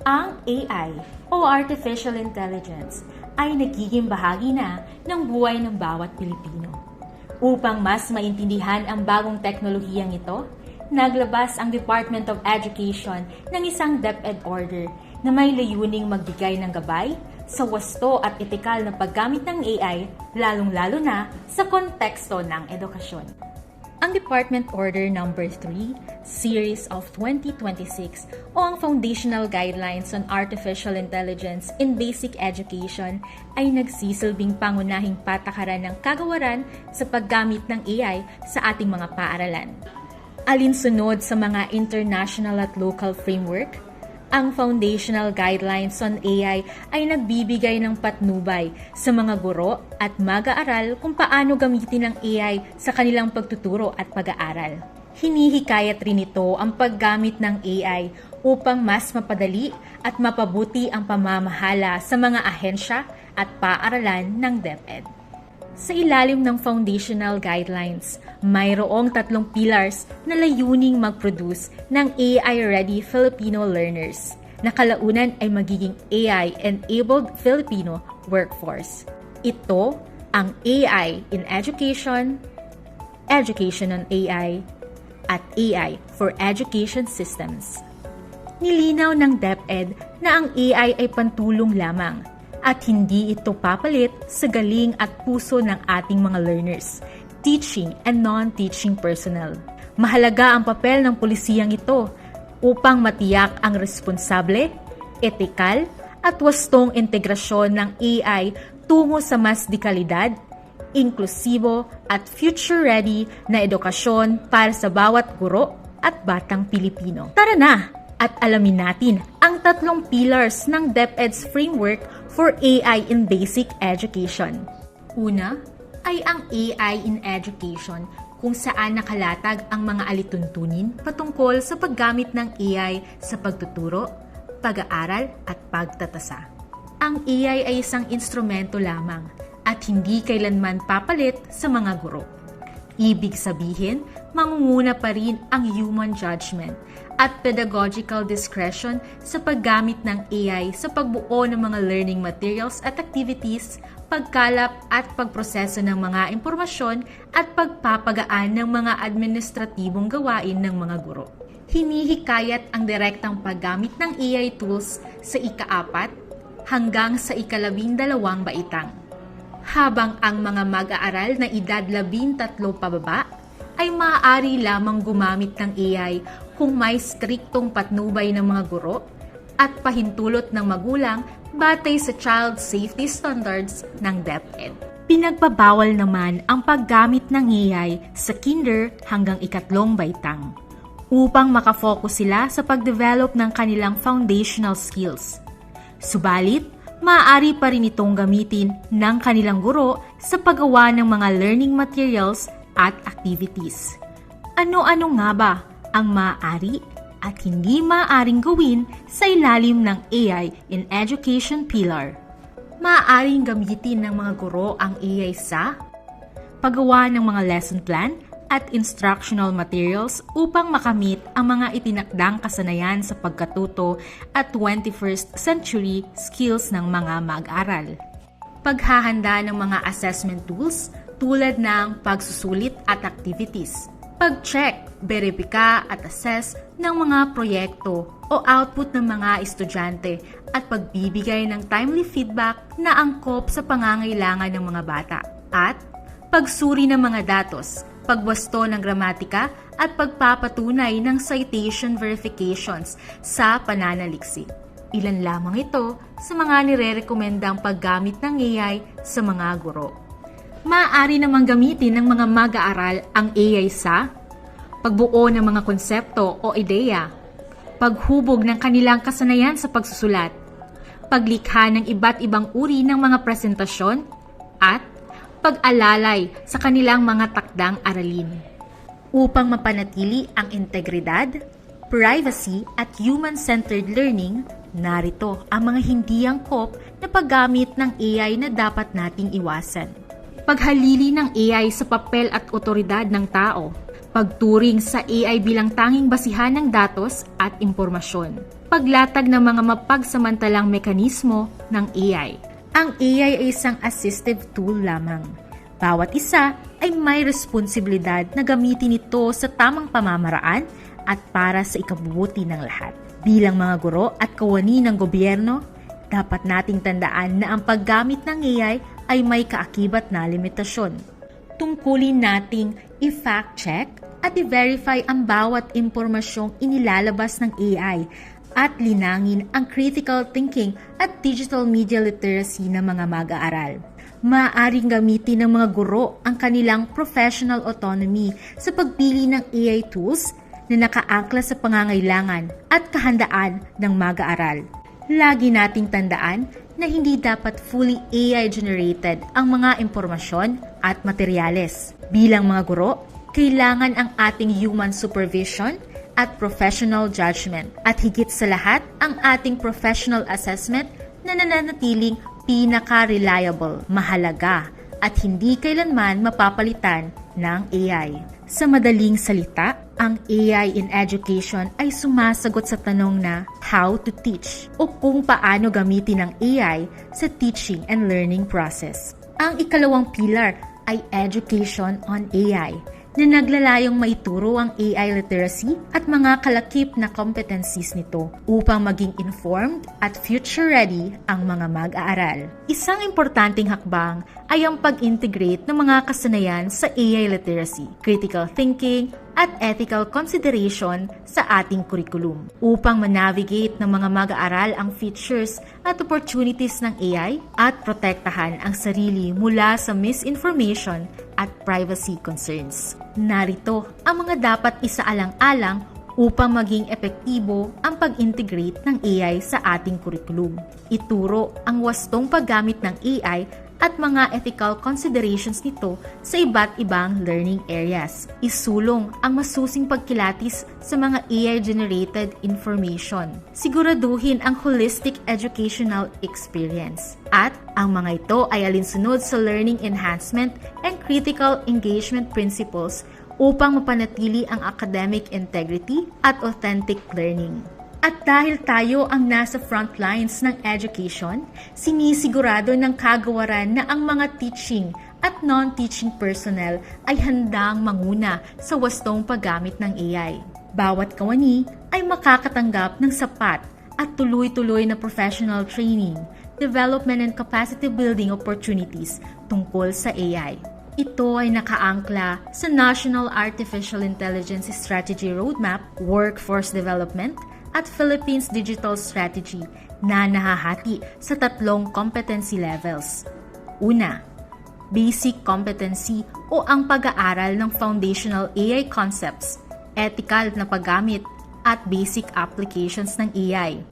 Ang AI o Artificial Intelligence ay nagiging bahagi na ng buhay ng bawat Pilipino. Upang mas maintindihan ang bagong teknolohiyang ito, naglabas ang Department of Education ng isang DepEd order na may layuning magbigay ng gabay sa wasto at etikal na paggamit ng AI, lalong-lalo na sa konteksto ng edukasyon. Ang Department Order No. 3, Series of 2026 o ang Foundational Guidelines on Artificial Intelligence in Basic Education ay nagsisilbing pangunahing patakaran ng kagawaran sa paggamit ng AI sa ating mga paaralan. Alinsunod sa mga international at local framework, ang Foundational Guidelines on AI ay nagbibigay ng patnubay sa mga guro at mag-aaral kung paano gamitin ang AI sa kanilang pagtuturo at pag-aaral. Hinihikayat rin ito ang paggamit ng AI upang mas mapadali at mapabuti ang pamamahala sa mga ahensya at paaralan ng DepEd. Sa ilalim ng Foundational Guidelines, mayroong 3 pillars na layuning mag-produce ng AI-ready Filipino learners na kalaunan ay magiging AI-enabled Filipino workforce. Ito ang AI in Education, Education on AI, at AI for Education Systems. Nilinaw ng DepEd na ang AI ay pantulong lamang at hindi ito papalit sa galing at puso ng ating mga learners, teaching and non-teaching personnel. Mahalaga ang papel ng pulisiyang ito upang matiyak ang responsable, etikal at wastong integrasyon ng AI tungo sa mas dekalidad, inklusibo at future-ready na edukasyon para sa bawat guro at batang Pilipino. Tara na at alamin natin ang 3 pillars ng DepEd's framework for AI in Basic Education. Una ay ang AI in Education, kung saan nakalatag ang mga alituntunin patungkol sa paggamit ng AI sa pagtuturo, pag-aaral at pagtatasa. Ang AI ay isang instrumento lamang at hindi kailanman papalit sa mga guro. Ibig sabihin, mangunguna pa rin ang human judgment at pedagogical discretion sa paggamit ng AI sa pagbuo ng mga learning materials at activities, pagkalap at pagproseso ng mga impormasyon at pagpapagaan ng mga administratibong gawain ng mga guro. Hinihikayat ang direktang paggamit ng AI tools sa ika-4 hanggang sa ika-12 baitang, habang ang mga mag-aaral na edad 13 pababa ay maaari lamang gumamit ng AI kung may striktong patnubay ng mga guro at pahintulot ng magulang batay sa child safety standards ng DepEd. Pinagbabawal naman ang paggamit ng AI sa kinder hanggang ika-3 baitang upang makafocus sila sa pag-develop ng kanilang foundational skills. Subalit, maaari pa rin itong gamitin ng kanilang guro sa paggawa ng mga learning materials at activities. Ano-ano nga ba ang maaari at hindi maaaring gawin sa ilalim ng AI in Education pillar? Maaaring gamitin ng mga guro ang AI sa paggawa ng mga lesson plan at instructional materials upang makamit ang mga itinakdang kasanayan sa pagkatuto at 21st century skills ng mga mag-aral. Paghahanda ng mga assessment tools tulad ng pagsusulit at activities, pag-check, beripika at assess ng mga proyekto o output ng mga estudyante at pagbibigay ng timely feedback na angkop sa pangangailangan ng mga bata, at pagsuri ng mga datos, pagwasto ng gramatika at pagpapatunay ng citation verifications sa pananaliksik. Ilan lamang ito sa mga nirerekomendang paggamit ng AI sa mga guro. Maaari namang gamitin ng mga mag-aaral ang AI sa pagbuo ng mga konsepto o ideya, paghubog ng kanilang kasanayan sa pagsusulat, paglikha ng iba't ibang uri ng mga presentasyon, at pag-alalay sa kanilang mga takdang aralin. Upang mapanatili ang integridad, privacy at human-centered learning, narito ang mga hindi angkop na paggamit ng AI na dapat nating iwasan. Paghalili ng AI sa papel at otoridad ng tao, pagturing sa AI bilang tanging basihan ng datos at impormasyon, paglatag ng mga mapagsamantalang mekanismo ng AI. Ang AI ay isang assistive tool lamang. Bawat isa ay may responsibilidad na gamitin ito sa tamang pamamaraan at para sa ikabubuti ng lahat. Bilang mga guro at kawani ng gobyerno, dapat nating tandaan na ang paggamit ng AI ay may kaakibat na limitasyon. Tungkulin nating i-fact check at i-verify ang bawat impormasyong inilalabas ng AI at linangin ang critical thinking at digital media literacy ng mga mag-aaral. Maaaring gamitin ng mga guro ang kanilang professional autonomy sa pagpili ng AI tools na nakaangkla sa pangangailangan at kahandaan ng mag-aaral. Lagi nating tandaan na hindi dapat fully AI-generated ang mga impormasyon at materyales. Bilang mga guro, kailangan ang ating human supervision at professional judgment at higit sa lahat ang ating professional assessment na nananatiling pinaka-reliable, mahalaga at hindi kailanman mapapalitan ng AI. Sa madaling salita, ang AI in education ay sumasagot sa tanong na how to teach o kung paano gamitin ang AI sa teaching and learning process. Ang ikalawang pilar ay education on AI na naglalayong maituro ang AI literacy at mga kalakip na competencies nito upang maging informed at future-ready ang mga mag-aaral. Isang importanteng hakbang ay ang pag-integrate ng mga kasanayan sa AI literacy, critical thinking, at ethical consideration sa ating curriculum upang manavigate ng mga mag-aaral ang features at opportunities ng AI at protektahan ang sarili mula sa misinformation at privacy concerns. Narito ang mga dapat isaalang-alang upang maging epektibo ang pag-integrate ng AI sa ating curriculum. Ituro ang wastong paggamit ng AI at mga ethical considerations nito sa iba't ibang learning areas. Isulong ang masusing pagkilatis sa mga AI-generated information. Siguraduhin ang holistic educational experience. At ang mga ito ay alinsunod sa learning enhancement and critical engagement principles upang mapanatili ang academic integrity at authentic learning. At dahil tayo ang nasa front lines ng education, sinisigurado ng kagawaran na ang mga teaching at non-teaching personnel ay handang manguna sa wastong paggamit ng AI. Bawat kawani ay makakatanggap ng sapat at tuloy-tuloy na professional training, development and capacity building opportunities tungkol sa AI. Ito ay nakaangkla sa National Artificial Intelligence Strategy Roadmap, Workforce Development, at Philippines Digital Strategy na nahahati sa 3 competency levels. Una, basic competency o ang pag-aaral ng foundational AI concepts, ethical na paggamit at basic applications ng AI.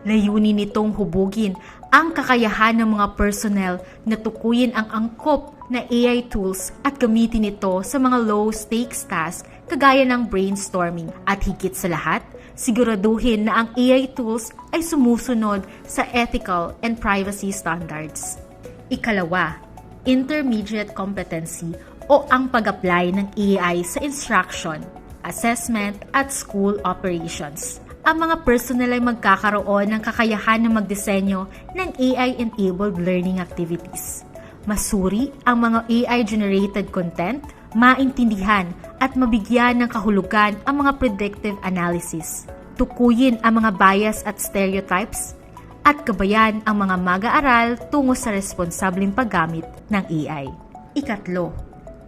Layunin nitong hubugin ang kakayahan ng mga personnel na tukuyin ang angkop na AI tools at gamitin ito sa mga low-stakes tasks kagaya ng brainstorming at higit sa lahat, siguraduhin na ang AI tools ay sumusunod sa ethical and privacy standards. Ikalawa, intermediate competency o ang pag-apply ng AI sa instruction, assessment at school operations. Ang mga personnel ay magkakaroon ng kakayahan na magdisenyo ng AI-enabled learning activities. Masuri ang mga AI-generated content, maintindihan at mabigyan ng kahulugan ang mga predictive analysis. Tukuyin ang mga bias at stereotypes at gabayan ang mga mag-aaral tungo sa responsableng paggamit ng AI. Ikatlo,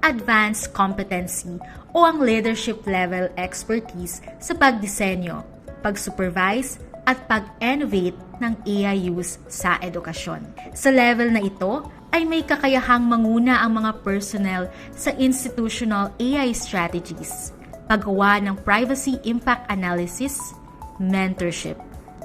advanced competency o ang leadership level expertise sa pagdisenyo, pag-supervise at pag-innovate ng AI use sa edukasyon. Sa level na ito, ay may kakayahang manguna ang mga personnel sa institutional AI strategies, paggawa ng privacy impact analysis, mentorship,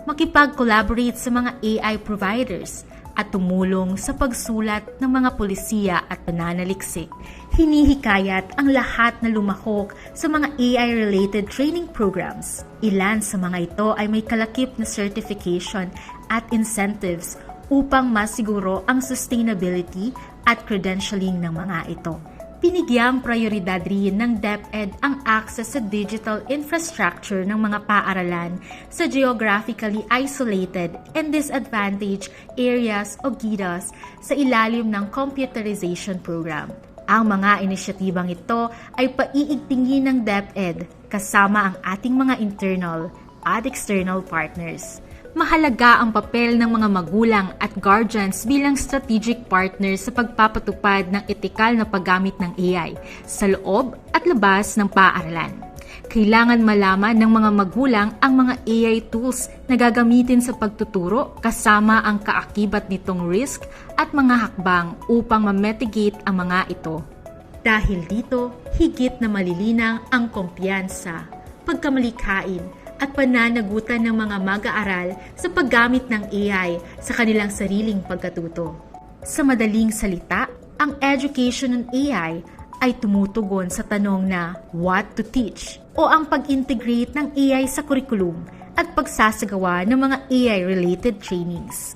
makipag-collaborate sa mga AI providers, at tumulong sa pagsulat ng mga polisiya at pananaliksik. Hinihikayat ang lahat na lumahok sa mga AI-related training programs. Ilan sa mga ito ay may kalakip na certification at incentives upang masiguro ang sustainability at credentialing ng mga ito. Binigyang prioridad rin ng DepEd ang access sa digital infrastructure ng mga paaralan sa geographically isolated and disadvantaged areas o GIDAs sa ilalim ng computerization program. Ang mga inisyatibang ito ay paiigtingin ng DepEd kasama ang ating mga internal at external partners. Mahalaga ang papel ng mga magulang at guardians bilang strategic partners sa pagpapatupad ng etikal na paggamit ng AI sa loob at labas ng paaralan. Kailangan malaman ng mga magulang ang mga AI tools na gagamitin sa pagtuturo kasama ang kaakibat nitong risk at mga hakbang upang ma-mitigate ang mga ito. Dahil dito, higit na malilinang ang kumpiyansa, pagkamalikhain, at pananagutan ng mga mag-aaral sa paggamit ng AI sa kanilang sariling pagkatuto. Sa madaling salita, ang education ng AI ay tumutugon sa tanong na what to teach o ang pag-integrate ng AI sa kurikulum at pagsasagawa ng mga AI-related trainings.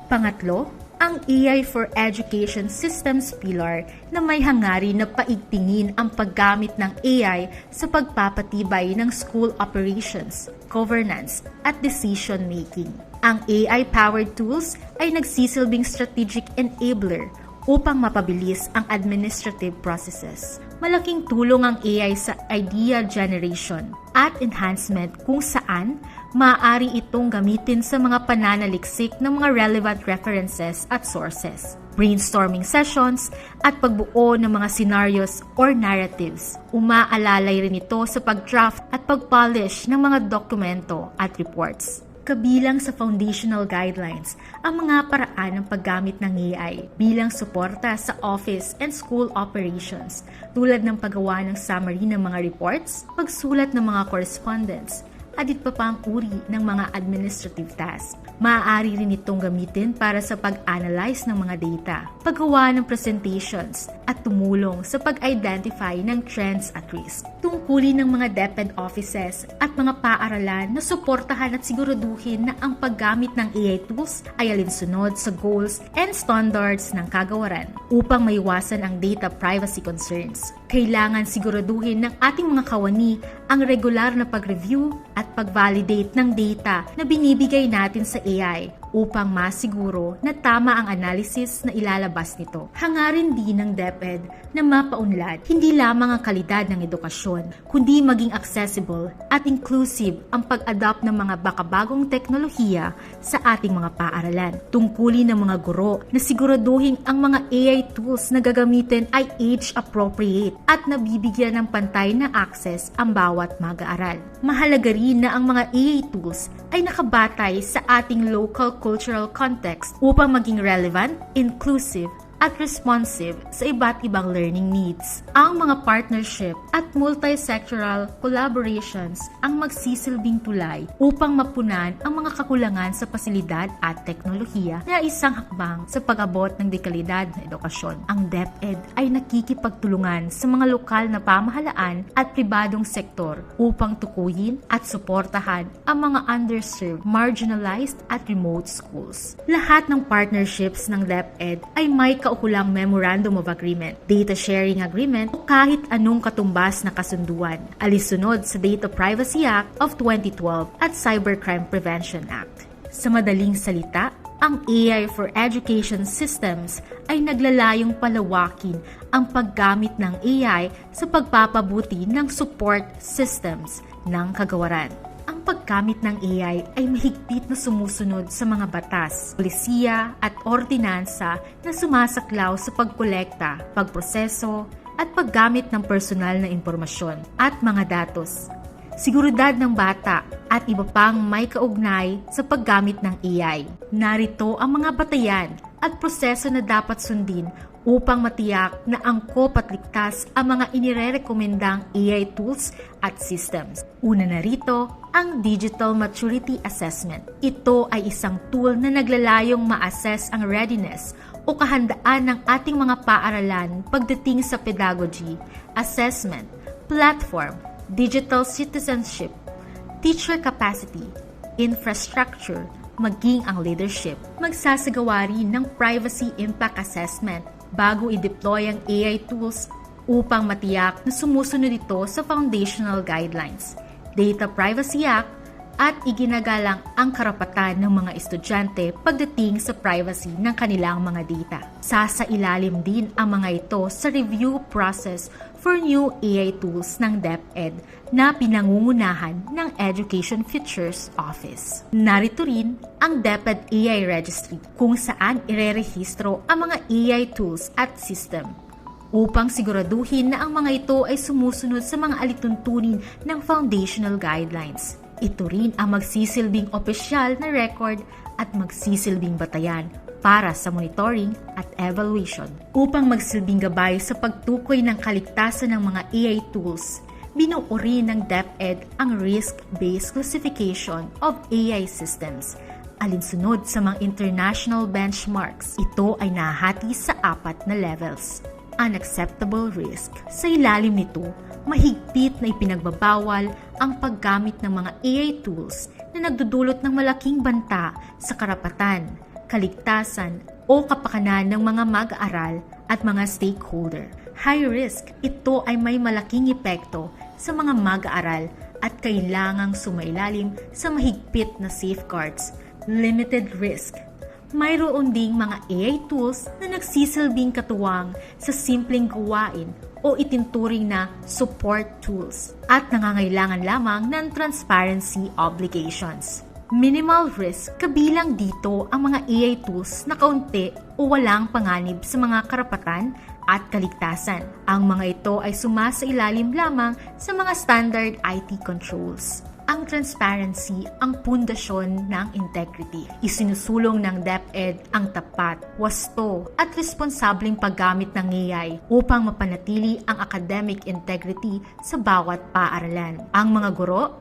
Pangatlo, ang AI for Education Systems Pillar na may hangarin na paigtingin ang paggamit ng AI sa pagpapatibay ng school operations, governance, at decision-making. Ang AI-powered tools ay nagsisilbing strategic enabler upang mapabilis ang administrative processes. Malaking tulong ang AI sa idea generation at enhancement kung saan maaari itong gamitin sa mga pananaliksik ng mga relevant references at sources, brainstorming sessions, at pagbuo ng mga scenarios or narratives. Umaalalay rin ito sa pag-draft at pag-polish ng mga dokumento at reports. Kabilang sa foundational guidelines ang mga paraan ng paggamit ng AI bilang suporta sa office and school operations tulad ng paggawa ng summary ng mga reports, pagsulat ng mga correspondence, at iba pang uri ng mga administrative tasks. Maaari rin itong gamitin para sa pag-analyze ng mga data, paggawa ng presentations, at tumulong sa pag-identify ng trends at risk. Tungkulin ng mga DepEd offices at mga paaralan na suportahan at siguraduhin na ang paggamit ng AI tools ay alinsunod sa goals and standards ng kagawaran upang maiwasan ang data privacy concerns. Kailangan siguraduhin ng ating mga kawani ang regular na pag-review at pag-validate ng data na binibigay natin sa AI upang masiguro na tama ang analysis na ilalabas nito. Hangarin din ng DepEd na mapaunlad hindi lamang ang kalidad ng edukasyon, kundi maging accessible at inclusive ang pag-adopt ng mga bakabagong teknolohiya sa ating mga paaralan. Tungkulin ng mga guro na siguraduhin ang mga AI tools na gagamitin ay age-appropriate at nabibigyan ng pantay na access ang bawat mag-aaral. Mahalaga rin na ang mga AI tools ay nakabatay sa ating local cultural context upang maging relevant, inclusive, at responsive sa iba't ibang learning needs. Ang mga partnership at multi-sectoral collaborations ang magsisilbing tulay upang mapunan ang mga kakulangan sa pasilidad at teknolohiya na isang hakbang sa pag-abot ng dekalidad na edukasyon. Ang DepEd ay nakikipagtulungan sa mga lokal na pamahalaan at pribadong sektor upang tukuyin at suportahan ang mga underserved, marginalized at remote schools. Lahat ng partnerships ng DepEd ay may kaukulang Memorandum of Agreement, Data Sharing Agreement o kahit anong katumbas na kasunduan, alisunod sa Data Privacy Act of 2012 at Cybercrime Prevention Act. Sa madaling salita, ang AI for Education Systems ay naglalayong palawakin ang paggamit ng AI sa pagpapabuti ng support systems ng kagawaran. Ang paggamit ng AI ay mahigpit na sumusunod sa mga batas, polisiya at ordinansa na sumasaklaw sa pagkolekta, pagproseso at paggamit ng personal na impormasyon at mga datos, seguridad ng bata at iba pang may kaugnay sa paggamit ng AI. Narito ang mga batayan at proseso na dapat sundin upang matiyak na angkop at ligtas ang mga inirerekomendang AI tools at systems. Una na rito, ang Digital Maturity Assessment. Ito ay isang tool na naglalayong ma-assess ang readiness o kahandaan ng ating mga paaralan pagdating sa pedagogy, assessment, platform, digital citizenship, teacher capacity, infrastructure, maging ang leadership. Magsasagawa rin ng privacy impact assessment bago i-deploy ang AI tools upang matiyak na sumusunod ito sa Foundational Guidelines, Data Privacy Act, at iginagalang ang karapatan ng mga estudyante pagdating sa privacy ng kanilang mga data. Sasailalim din ang mga ito sa review process for new AI tools ng DepEd na pinangungunahan ng Education Futures Office. Narito rin ang DepEd AI Registry kung saan irerehistro ang mga AI tools at system upang siguraduhin na ang mga ito ay sumusunod sa mga alituntunin ng foundational guidelines. Ito rin ang magsisilbing opisyal na record at magsisilbing batayan para sa monitoring at evaluation. Upang magsilbing gabay sa pagtukoy ng kaligtasan ng mga AI tools, binuo rin ng DepEd ang risk-based classification of AI systems. Alinsunod sa mga international benchmarks, ito ay nahati sa 4 na levels. Unacceptable risk. Sa ilalim nito, mahigpit na ipinagbabawal ang paggamit ng mga AI tools na nagdudulot ng malaking banta sa karapatan, kaligtasan o kapakanan ng mga mag-aaral at mga stakeholder. High risk, ito ay may malaking epekto sa mga mag-aaral at kailangang sumailalim sa mahigpit na safeguards. Limited risk. Mayroon ding mga AI tools na nagsisilbing katuwang sa simpleng gawain o itinturing na support tools at nangangailangan lamang ng transparency obligations. Minimal risk, kabilang dito ang mga AI tools na kaunti o walang panganib sa mga karapatan at kaligtasan. Ang mga ito ay sumasailalim lamang sa mga standard IT controls. Ang transparency ang pundasyon ng integrity. Isinusulong ng DepEd ang tapat, wasto at responsableng paggamit ng AI upang mapanatili ang academic integrity sa bawat paaralan. Ang mga guro,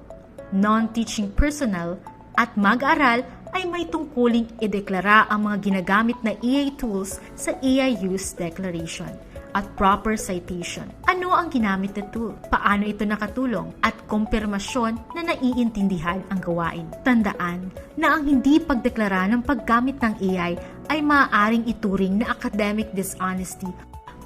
non-teaching personnel at mag-aaral ay may tungkuling ideklara ang mga ginagamit na AI tools sa AI Use Declaration at proper citation. Ano ang ginamit na tool? Paano ito nakatulong? At kumpirmasyon na naiintindihan ang gawain. Tandaan na ang hindi pagdeklara ng paggamit ng AI ay maaaring ituring na academic dishonesty.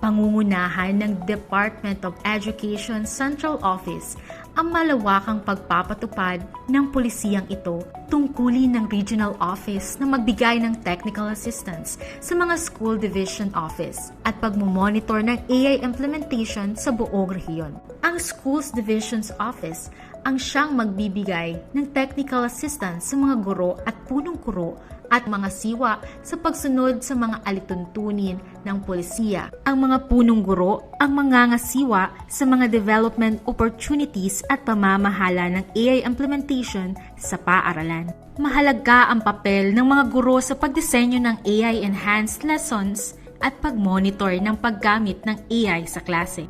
Pangungunahan ng Department of Education Central Office ang malawakang pagpapatupad ng pulisiyang ito, tungkulin ng Regional Office na magbigay ng technical assistance sa mga School Division Office at pagmumonitor ng AI implementation sa buong rehiyon. Ang Schools Division's Office ang siyang magbibigay ng technical assistance sa mga guro at punong guro at mga siwa sa pagsunod sa mga alituntunin ng polisiya. Ang mga punong guro ang mangangasiwa sa mga development opportunities at pamamahala ng AI implementation sa paaralan. Mahalaga ang papel ng mga guro sa pagdisenyo ng AI-enhanced lessons at pagmonitor ng paggamit ng AI sa klase.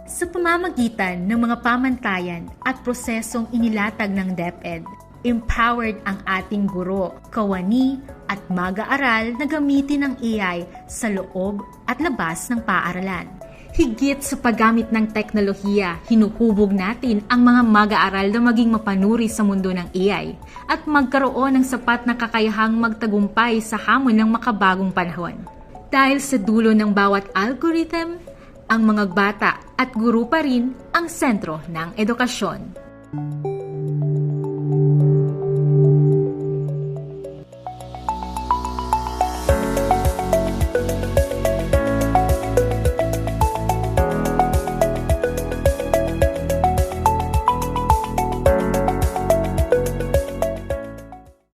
Sa pamamagitan ng mga pamantayan at prosesong inilatag ng DepEd, empowered ang ating guro, kawani at mag-aaral na gamitin ang AI sa loob at labas ng paaralan. Higit sa paggamit ng teknolohiya, hinuhubog natin ang mga mag-aaral na maging mapanuri sa mundo ng AI at magkaroon ng sapat na kakayahang magtagumpay sa hamon ng makabagong panahon. Dahil sa dulo ng bawat algorithm, ang mga bata at guro pa rin ang sentro ng edukasyon.